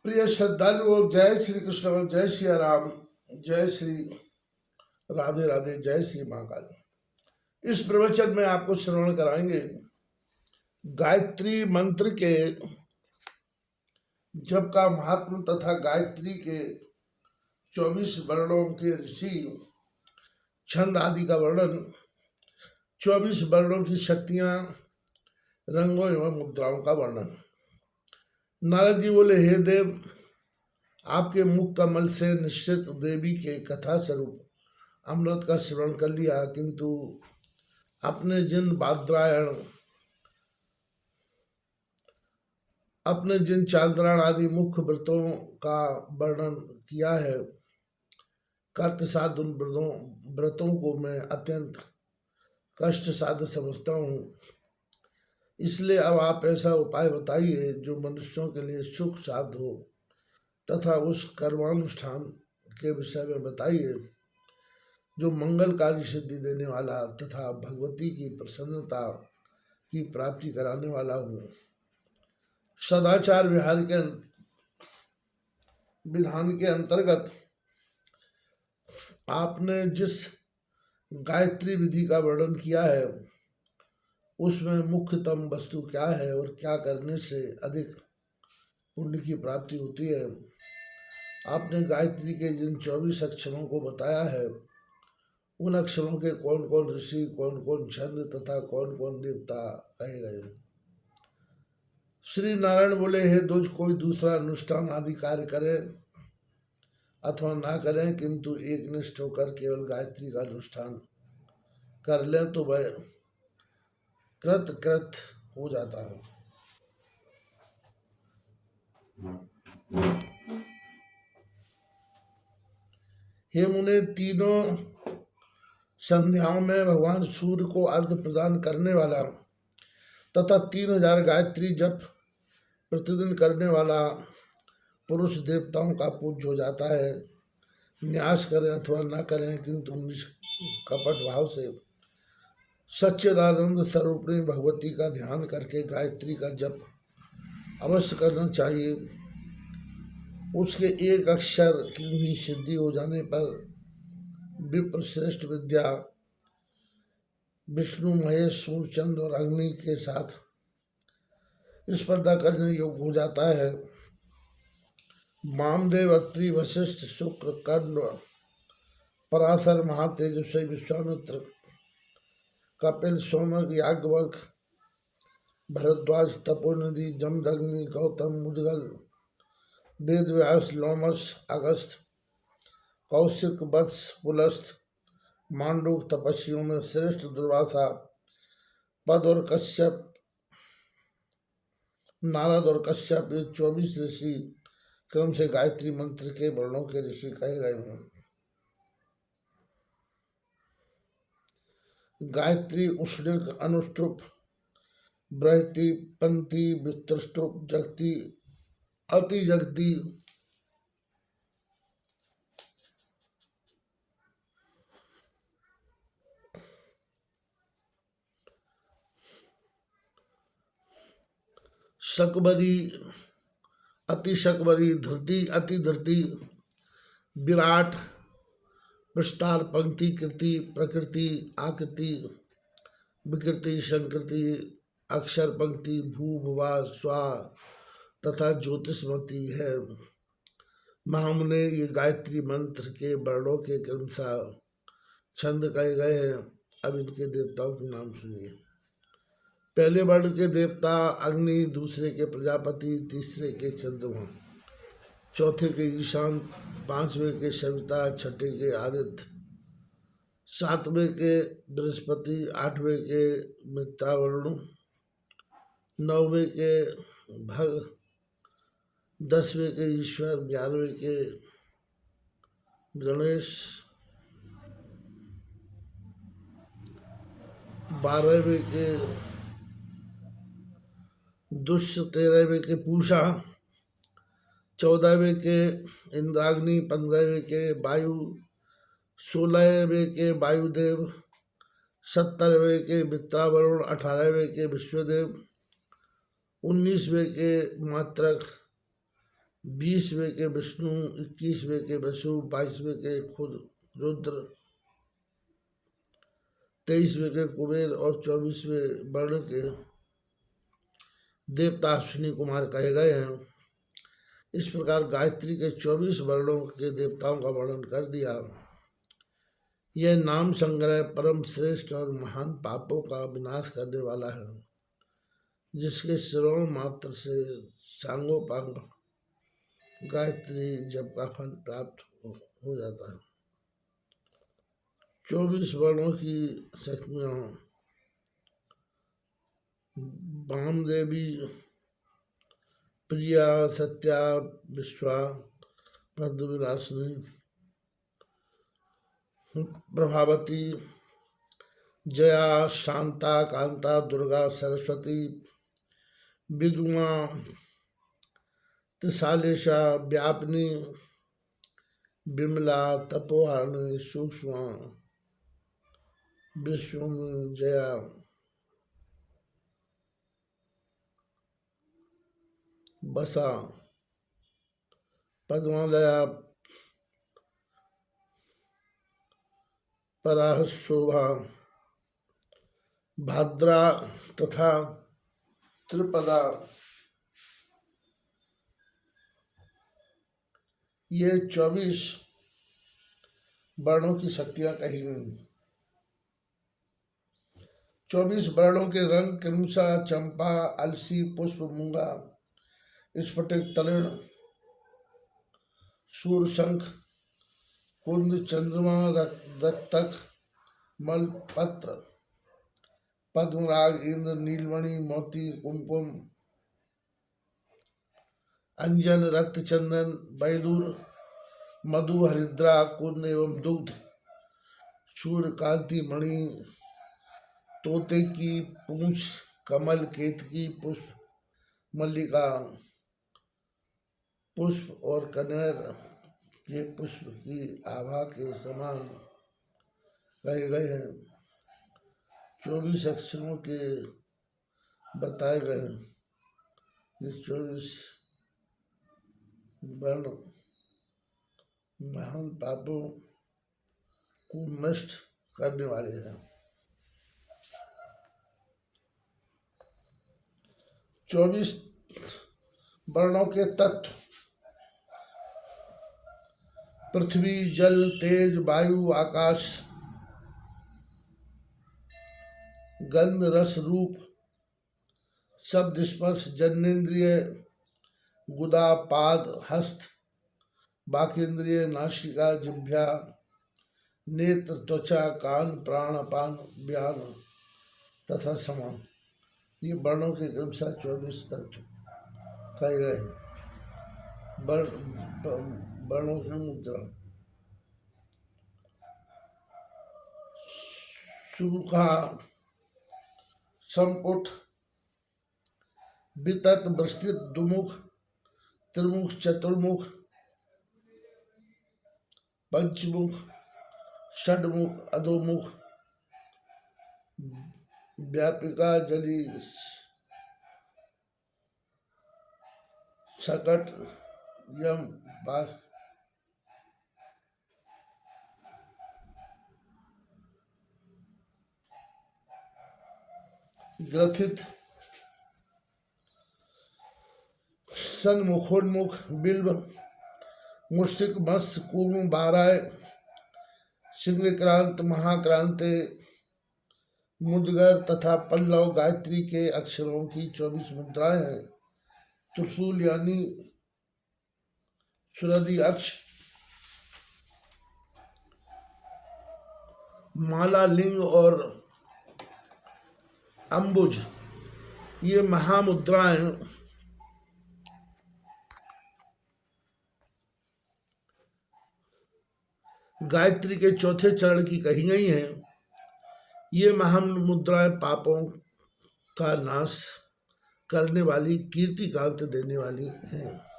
प्रिय श्रद्धालुओं, जय श्री कृष्ण और जय श्री राम। जय श्री राधे राधे, जय श्री महाकाल। इस प्रवचन में आपको श्रवण कराएंगे गायत्री मंत्र के जप का महात्म तथा गायत्री के 24 वर्णों के ऋषि छंद आदि का वर्णन, 24 वर्णों की शक्तियां, रंगों एवं मुद्राओं का वर्णन। नारद जी बोले, हे देव, आपके मुख कमल से निश्चित देवी के कथा स्वरूप अमृत का श्रवण कर लिया, किंतु अपने जिन चांद्रायण आदि मुख्य व्रतों का वर्णन किया है, कर्त साध उन व्रतों को मैं अत्यंत कष्ट साध्य समझता हूँ। इसलिए अब आप ऐसा उपाय बताइए जो मनुष्यों के लिए सुख साध्य हो, तथा उस कर्मानुष्ठान के विषय में बताइए जो मंगलकारी सिद्धि देने वाला तथा भगवती की प्रसन्नता की प्राप्ति कराने वाला हूँ। सदाचार विहार के विधान के अंतर्गत आपने जिस गायत्री विधि का वर्णन किया है, उसमें मुख्यतम वस्तु क्या है और क्या करने से अधिक पुण्य की प्राप्ति होती है। आपने गायत्री के जिन 24 अक्षरों को बताया है, उन अक्षरों के कौन कौन ऋषि, कौन कौन छंद तथा कौन कौन देवता कहे गए। श्री नारायण बोले, हे दुज, कोई दूसरा अनुष्ठान आदि कार्य करे अथवा ना करें, किंतु एक निष्ठ होकर केवल गायत्री का अनुष्ठान कर लें तो वह कृत हो जाता है। हे मुने, तीनों संध्याओं में भगवान सूर्य को अर्घ्य प्रदान करने वाला तथा 3000 गायत्री जप प्रतिदिन करने वाला पुरुष देवताओं का पूज्य हो जाता है। न्यास करें अथवा न करें, किंतु निष्कपट भाव से सच्चिदानंद स्वरूपिणी भगवती का ध्यान करके गायत्री का जप अवश्य करना चाहिए। उसके एक अक्षर की भी सिद्धि हो जाने पर विप्र श्रेष्ठ विद्या विष्णु, महेश, सूर्य, चंद्र और अग्नि के साथ स्पर्धा करने योग्य हो जाता है। वामदेव, अत्रि, वशिष्ठ, शुक्र, कर्ण, पराशर, महातेजस्वी, विश्वामित्र, कपिल, सोनक, याज्ञवल्क्य, भरद्वाज, तपोनिधि, जमदग्नि, गौतम, मुद्गल, वेदव्यास, लोमस, अगस्त्य, कौशिक, वत्स, पुलस्त्य, मांडूक तपस्वियों में श्रेष्ठ दुर्वासा, पद और कश्यप, नारद और कश्यप, 24 ऋषि क्रम से गायत्री मंत्र के वर्णों के ऋषि कहे गए हैं। गायत्री उष्णिक, अनुष्टुप, बृहति, पंथी, वित्रष्टुप, जगती, अति जगती, शकबरी, अति शकबरी, धृति, अति धृति, विराट, विस्तार, पंक्ति, कृति, प्रकृति, आकृति, विकृति, संकृति, अक्षर, पंक्ति, भू, भुवा, स्वा तथा ज्योतिषमती है। महामुने, ये गायत्री मंत्र के वर्णों के क्रमशः छंद कहे गए हैं। अब इनके देवताओं के नाम सुनिए। पहले वर्ण के देवता अग्नि, दूसरे के प्रजापति, तीसरे के चंद्रमा, चौथे के ईशान, पांचवें के सविता, छठे के आदित्य, सातवें के बृहस्पति, आठवें के मित्रावरुण, नौवें के भग, 10वें के ईश्वर, 11वें के गणेश, 12वें के दुष्य, 13वें के पूषा, 14वें के इंद्राग्नि, 15वें के वायु, 16वें के वायुदेव, 17वें के मित्रावरुण, 18वें के विश्वदेव, 19वें के मात्रक, 20वें के विष्णु, 21वें के वसु, 22वें के खुद रुद्र, 23वें के कुबेर और 24वें वर्ण के देवता अश्विनी कुमार कहे गए हैं। इस प्रकार गायत्री के 24 वर्णों के देवताओं का वर्णन कर दिया। यह नाम संग्रह परम श्रेष्ठ और महान पापों का विनाश करने वाला है, जिसके श्रवण मात्र से सांगोपांग गायत्री जप का फल प्राप्त हो जाता है। 24 वर्णों की शक्तियाँ वामदेवी, प्रिया, सत्या, विश्वा, पद्मविलासिनी, प्रभावती, जया, शांता, कांता, दुर्गा, सरस्वती, विदुमा, त्रिशालेशा, व्यापिनी, विमला, तपोहारिणी, सूक्ष्मा, विश्वजया, बसा, पद्मालया, पराशोभा, भाद्रा तथा त्रिपदा, ये 24 वर्णों की शक्तियां कही गई। 24 वर्णों के रंग क्रमशः चंपा, अलसी, पुष्प, मूंगा, स्फटिक, तलिण, सूर्यशंख, कुंद, चंद्रमा, रक्तक, मलपत्र, पद्मराग, इंद्र, नीलमणि, मोती, कुमकुम, अंजन, रक्त चंदन, बैदूर, मधु, हरिद्रा, कुंद एवं दुग्ध, सूर्यकांति, मणि, तोते की पूंछ, कमल, केतकी पुष्प, मल्लिका पुष्प और कनेर के पुष्प की आभा के समान कहे गए हैं। 24 अक्षरों के बताए गए हैं। इस 24 वर्ण महान पापों को नष्ट करने वाले हैं। 24 वर्णों के तत्व पृथ्वी, जल, तेज, वायु, आकाश, गंध, रस, रूप, शब्द, स्पर्श, जन्नेन्द्रिय, गुदा, पाद, हस्त, बाकेन्द्रिय, नासिका, जिह्वा, नेत्र, त्वचा, कान, प्राण, अपान, व्यान तथा समान। ये वर्णों के क्रमशः 24 तत्व कहे गए। वर्णों की मुद्रा सूखा, संपुट, वितत, विस्तृत, दुमुख, त्रिमुख, चतुर्मुख, पंचमुख, षडमुख, अधोमुख, व्यापिका, जली, शकट, यम, बास, ग्रथित, सन्मुखोन्मुख, बिल्व, मुष्टिक, मत्स्य, कूर्म, बाराय, सिंहक्रांत, महाक्रांत, मुदगर तथा पल्लव। गायत्री के अक्षरों की 24 मुद्राएं हैं। त्रिशूल यानी सुरधि अक्ष, माला, लिंग और अंबुज ये महामुद्राएं गायत्री के चौथे चरण की कही गई हैं। ये महामुद्राएं पापों का नाश करने वाली, कीर्ति कांत देने वाली हैं।